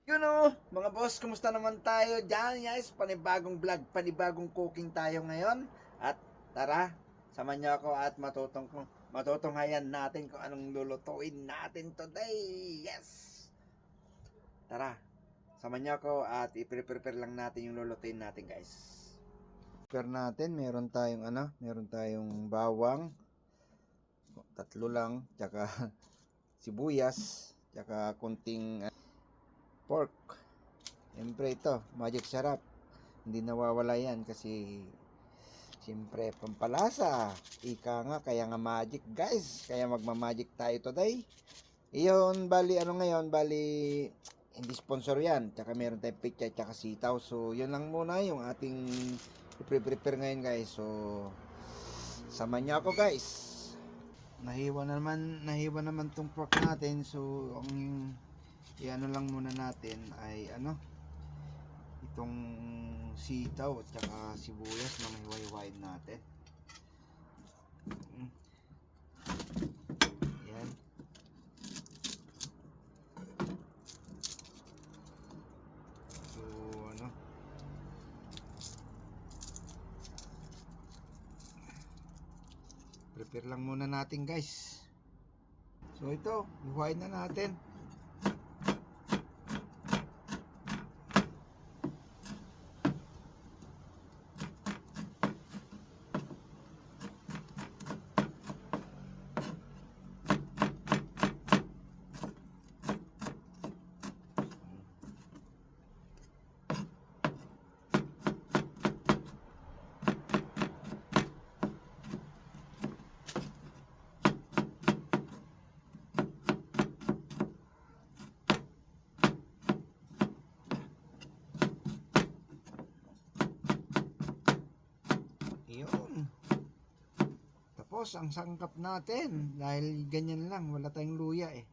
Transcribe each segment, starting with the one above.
Mga boss, kumusta naman tayo dyan, guys? Panibagong vlog, panibagong cooking tayo ngayon. At tara, samahan niyo ako at matutunghayan natin kung anong lulutuin natin today. Yes! Tara, samahan niyo ako at i-prepare lang natin yung lulutuin natin, guys. Prepare natin, meron tayong bawang, tatlo lang, tsaka sibuyas, tsaka kunting pork. Siyempre ito, magic sarap. Hindi nawawala yan kasi siyempre pampalasa. Ika nga, kaya nga magic guys. Kaya magmamagic tayo today. Iyon, bali hindi sponsor yan. Tsaka meron tayong pizza tsaka sitaw. So, yun lang muna yung ating i-prepare ngayon guys. So, sama niyo ako guys. Nahiwa naman tong pork natin. So, ang iano lang muna natin ay itong sitaw at saka sibuyas na mahiwa-hiwain natin. Yan. So prepare lang muna natin guys. So ito, hiwain na natin. Yun. Tapos ang sangkap natin, dahil ganyan lang, wala tayong luya eh.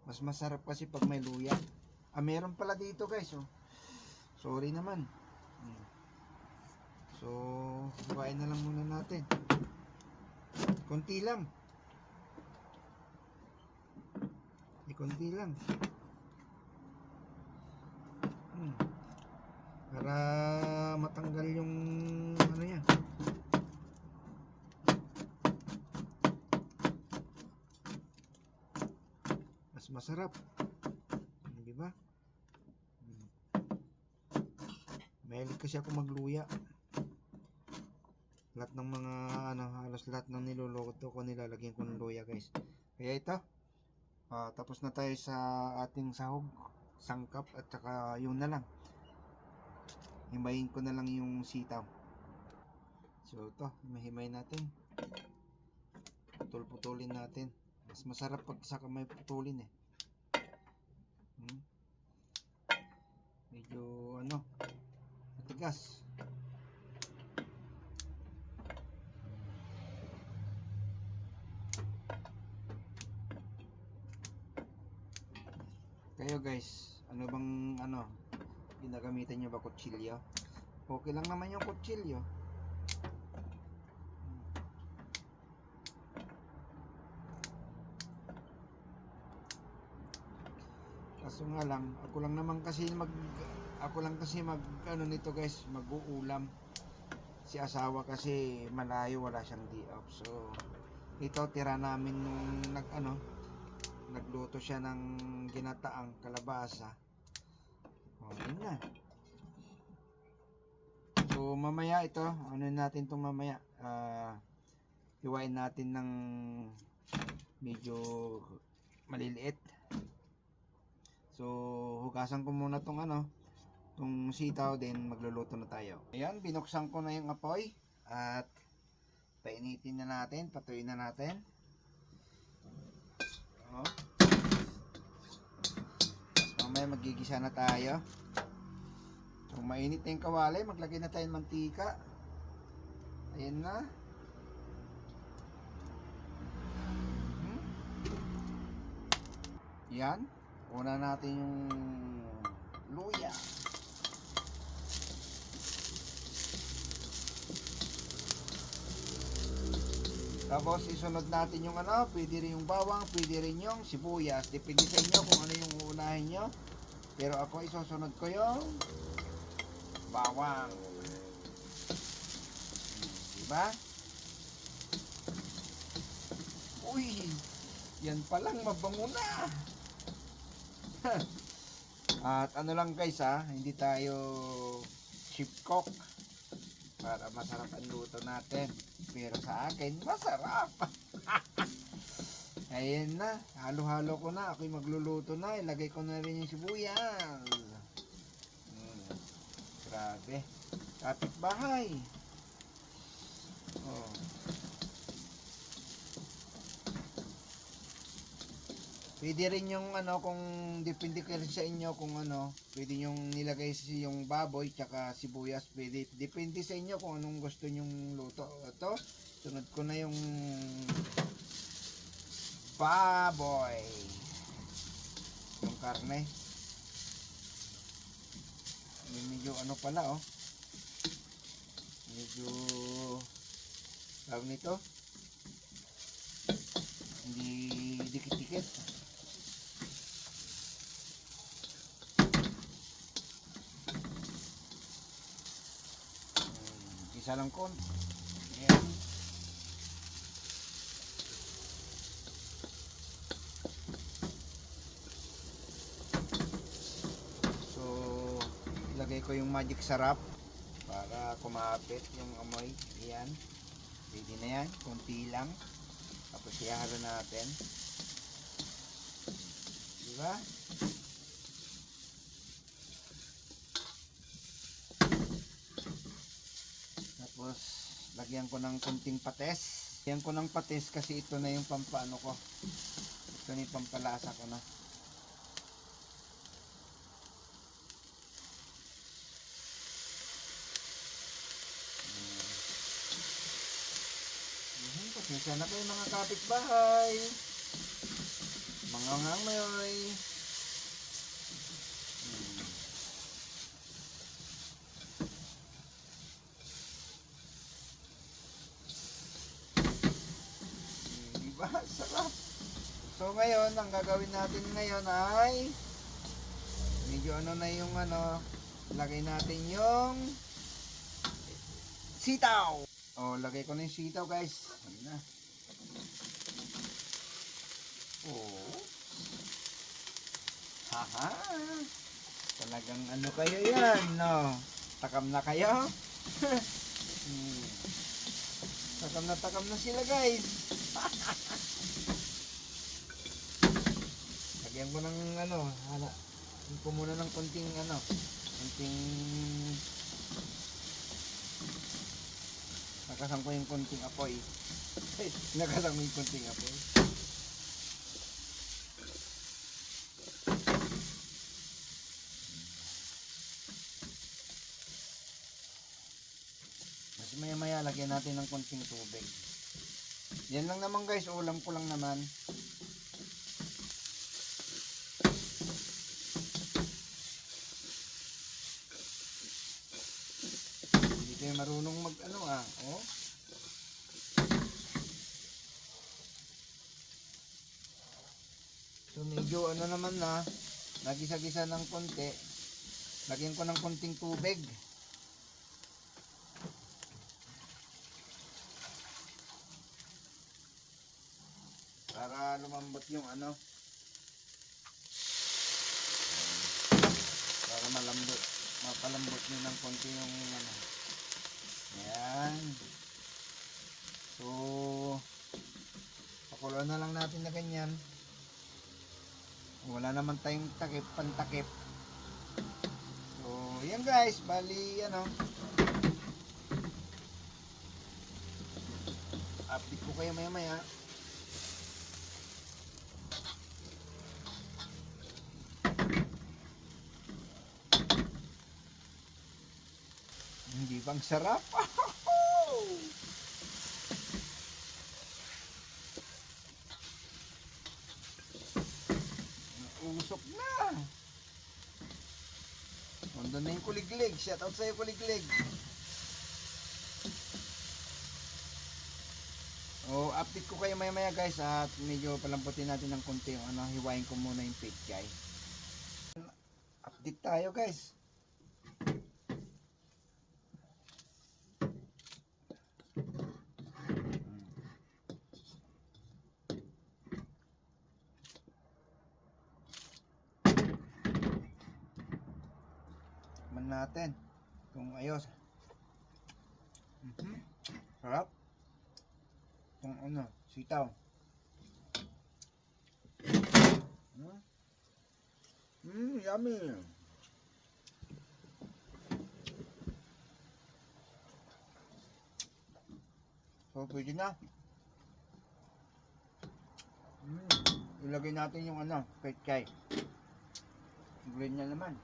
Mas masarap kasi pag may luya. Meron pala dito guys, oh. Sorry naman. So, huwain na lang muna natin. Konti lang. Konti lang. Para matanggal yung yan. Mas masarap. Di ba? Mahilig kasi ako magluya. Lahat ng mga halos lahat ng niluluto ko nilalagyan ko ng luya, guys. Kaya ito, tapos na tayo sa ating sahog, sangkap at saka yun na lang. Himayin ko na lang yung sitaw. So ito, himay natin. Putol-putulin natin. Mas masarap pag saka may putulin eh. Medyo matigas. Kayo guys, ano bang ginagamitan nyo ba, kutsilyo? Okay lang naman yung kutsilyo. Kaso nga lang, ako lang kasi mag nito guys, mag-uulam. Si asawa kasi malayo, wala siyang day off. So ito tira namin nung nagluto siya ng ginataang kalabasa. Yun na. So mamaya ito, natin itong mamaya. Hiwain natin ng medyo maliliit. So hugasan ko muna tong tong sitaw, then magluluto na tayo. Ayan, binuksan ko na yung apoy at painitin na natin, patuloy na natin. Tapos mamaya magigisa na tayo. So mainit na yung kawali, maglagay na tayo ng mantika. Ayan na. Yan, una natin yung luya. Tapos isunod natin yung pwede rin yung bawang, pwede rin yung sibuyas. Depende sa inyo kung ano yung uunahin nyo. Pero ako isusunod ko yung bawang. Diba? Uy, yan palang mabango na. At ano lang guys hindi tayo chef cook para masarap ang luto natin. Pero sa akin, masarap. Ayan na, halo-halo ko na. Ako'y magluluto na. Ilagay ko na rin yung sibuyas. Grabe. Kapitbahay. Oh. Pwede rin yung kung depende ka rin sa inyo kung pwede yung nilagay yung baboy tsaka sibuyas, pwede. Depende sa inyo kung anong gusto nyong luto. Ito, sunod ko na yung baboy. Yung karne. Medyo pala medyo tawag nito. Hindi dikit-dikit. Isa lang kon. Ayan. So, ilagay ko yung magic sarap para kumapit yung amoy. Ayan. Pwede na yan. Kunti lang. Tapos ihalo natin. Diba? Tapos, lagyan ko ng kunting pates. Lagyan ko ng pates kasi ito na yung pampaano ko. Ito na yung pampalasa ko na. Pasensya na kayo mga kapitbahay. Mga ngamoy. Diba? Sarap. So ngayon, ang gagawin natin ngayon ay medyo na yung lagay natin yung sitaw. Lagay ko na yung sitaw guys. Ano na. Haha. Talagang kayo yan, no? Takam na kayo? Takam na sila guys. Lagyan ko ng lagyan ko muna ng konting nakasang ko yung konting apoy. Nakasang ko yung konting apoy. Mas maya lagyan natin ng konting tubig. Yan lang naman guys, ulam ko lang naman. Hindi kayo marunong mag So medyo naman na, nagisa-gisa ng konti. Lagyan ko ng konting tubig. Para lumambot yung para mapalambot nyo ng konti yung ayan. So pakuloan na lang natin na ganyan. Wala naman tayong pantakip. So yan guys, bali update ko kayo maya. Hindi bang sarap? Usok na. Nandun na yung kuliglig. Shout out sa'yo kuliglig. Update ko kayo maya guys at medyo palamputin natin ng konti hiwain ko muna yung pechay. update tayo guys. Man natin kung ayos. Sarap. Kung ano, sitaw. Yummy. So, pwede na. Ilagay natin yung ano, kay. Green niya naman.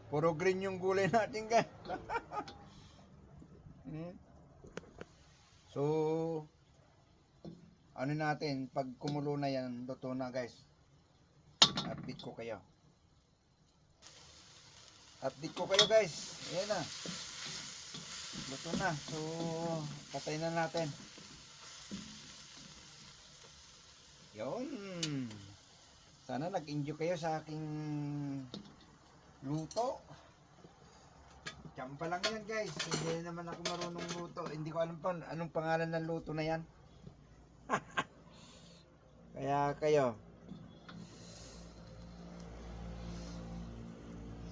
Puro green yung gulay natin guys. So, ano natin, pag kumulo na yan, luto na guys. Update ko kayo. Guys. Ayan na. Luto na. So, patay na natin. Yun. Sana nag-enjoy kayo sa aking luto. Tiyamba lang yan guys. Hindi naman ako marunong luto. Hindi ko alam pa anong pangalan ng luto na yan. Kaya kayo,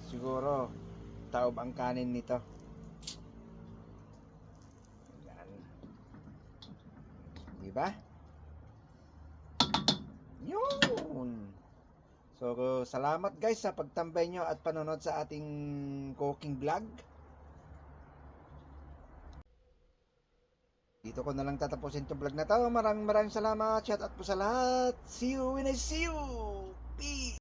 siguro taob ang kanin nito. Yan. Diba? Yun. So, salamat guys sa pagtambay nyo at panonood sa ating cooking vlog. Dito ko na lang tatapusin itong vlog na to. Maraming salamat. Shout out po sa lahat. See you when I see you. Peace.